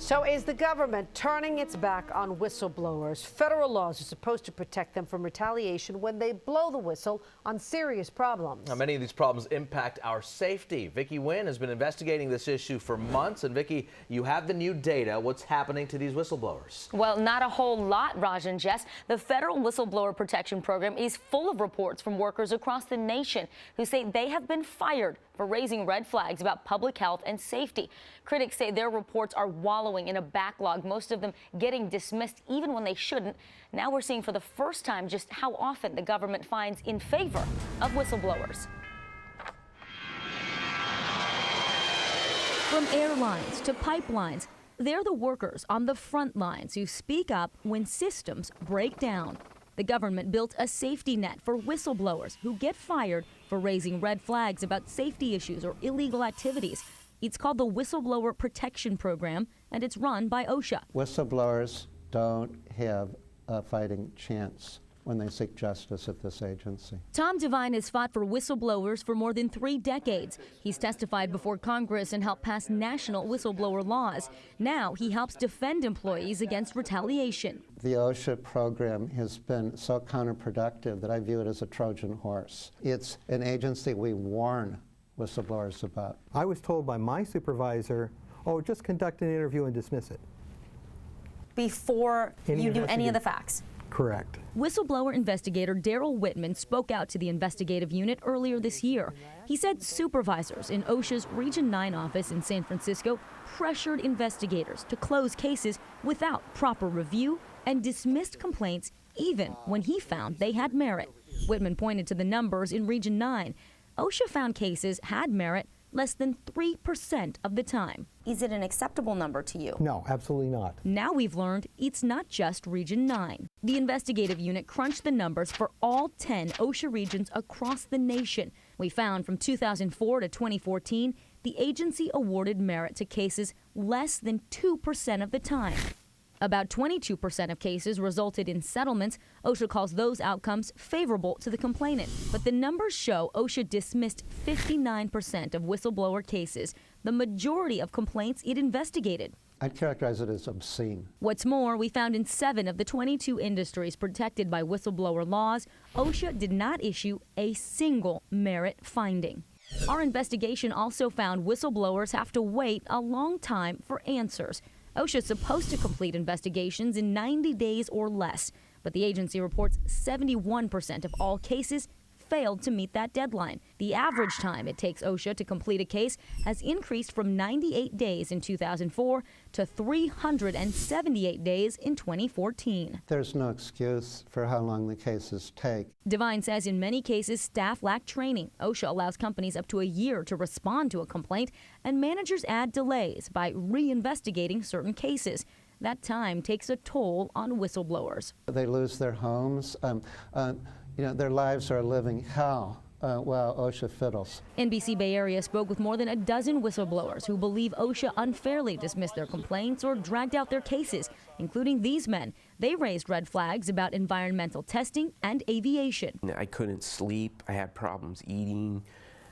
So is the government turning its back on whistleblowers? Federal laws are supposed to protect them from retaliation when they blow the whistle on serious problems. Now, many of these problems impact our safety. Vicki Nguyen has been investigating this issue for months. And Vicki, you have the new data. What's happening to these whistleblowers? Well, not a whole lot, Raj and Jess. The federal whistleblower protection program is full of reports from workers across the nation who say they have been fired for raising red flags about public health and safety. Critics say their reports are wallowing in a backlog, most of them getting dismissed even when they shouldn't. Now we're seeing for the first time just how often the government finds in favor of whistleblowers. From airlines to pipelines, they're the workers on the front lines who speak up when systems break down. The government built a safety net for whistleblowers who get fired for raising red flags about safety issues or illegal activities. It's called the Whistleblower Protection Program, and it's run by OSHA. Whistleblowers don't have a fighting chance when they seek justice at this agency. Tom Devine has fought for whistleblowers for more than 3 decades. He's testified before Congress and helped pass national whistleblower laws. Now he helps defend employees against retaliation. The OSHA program has been so counterproductive that I view it as a Trojan horse. It's an agency we warn whistleblowers about. I was told by my supervisor, oh, just conduct an interview and dismiss it. Before you knew any of the facts? Correct. Whistleblower investigator Daryl Whitman spoke out to the investigative unit earlier this year. He said supervisors in OSHA's Region 9 office in San Francisco pressured investigators to close cases without proper review and dismissed complaints even when he found they had merit. Whitman pointed to the numbers in Region 9. OSHA found cases had merit less than 3% of the time. Is it an acceptable number to you? No, absolutely not. Now we've learned it's not just Region 9. The investigative unit crunched the numbers for all 10 OSHA regions across the nation. We found from 2004 to 2014, the agency awarded merit to cases less than 2% of the time. About 22% of cases resulted in settlements. OSHA calls those outcomes favorable to the complainant. But the numbers show OSHA dismissed 59% of whistleblower cases, the majority of complaints it investigated. I'd characterize it as obscene. What's more, we found in 7 of the 22 industries protected by whistleblower laws, OSHA did not issue a single merit finding. Our investigation also found whistleblowers have to wait a long time for answers. OSHA is supposed to complete investigations in 90 days or less, but the agency reports 71% of all cases failed to meet that deadline. The average time it takes OSHA to complete a case has increased from 98 days in 2004 to 378 days in 2014. There's no excuse for how long the cases take. Devine says in many cases, staff lack training. OSHA allows companies up to a year to respond to a complaint, and managers add delays by reinvestigating certain cases. That time takes a toll on whistleblowers. They lose their homes. Their lives are a living hell while OSHA fiddles. NBC Bay Area spoke with more than a dozen whistleblowers who believe OSHA unfairly dismissed their complaints or dragged out their cases, including these men. They raised red flags about environmental testing and aviation. I couldn't sleep. I had problems eating.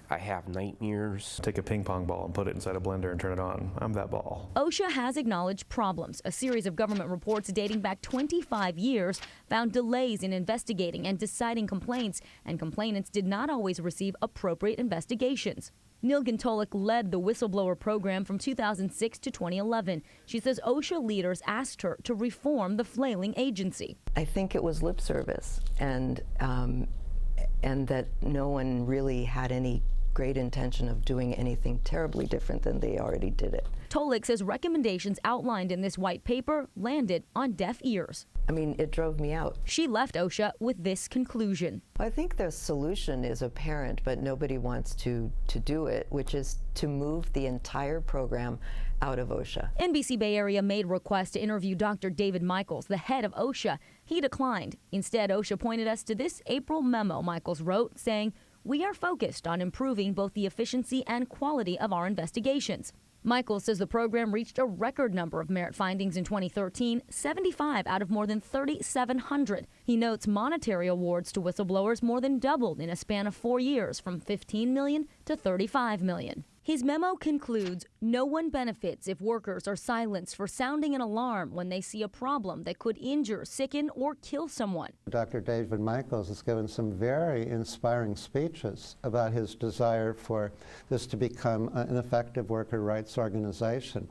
I have nightmares. Take a ping pong ball and put it inside a blender and turn it on. I'm that ball. OSHA has acknowledged problems. A series of government reports dating back 25 years found delays in investigating and deciding complaints, and complainants did not always receive appropriate investigations. Nilgün Tolik led the whistleblower program from 2006 to 2011. She says OSHA leaders asked her to reform the flailing agency. I think it was lip service, and that no one really had any great intention of doing anything terribly different than they already did it. Tolik says recommendations outlined in this white paper landed on deaf ears. I mean, it drove me out. She left OSHA with this conclusion. I think the solution is apparent, but nobody wants to do it, which is to move the entire program out of OSHA. NBC Bay Area made requests to interview Dr. David Michaels, the head of OSHA. He declined. Instead, OSHA pointed us to this April memo Michaels wrote saying, "We are focused on improving both the efficiency and quality of our investigations." Michaels says the program reached a record number of merit findings in 2013, 75 out of more than 3,700. He notes monetary awards to whistleblowers more than doubled in a span of 4 years, from $15 million to $35 million. His memo concludes no one benefits if workers are silenced for sounding an alarm when they see a problem that could injure, sicken, or kill someone. Dr. David Michaels has given some very inspiring speeches about his desire for this to become an effective worker rights organization.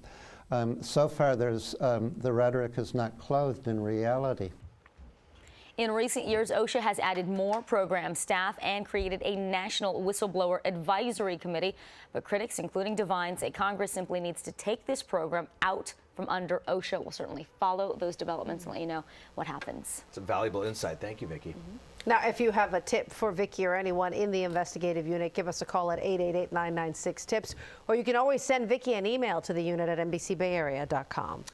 So far, the rhetoric is not clothed in reality. In recent years, OSHA has added more program staff and created a national whistleblower advisory committee. But critics, including Devine, say Congress simply needs to take this program out from under OSHA. We'll certainly follow those developments and let you know what happens. It's a valuable insight. Thank you, Vicki. Now, if you have a tip for Vicki or anyone in the investigative unit, give us a call at 888-996-TIPS, or you can always send Vicki an email to the unit at NBCBayArea.com.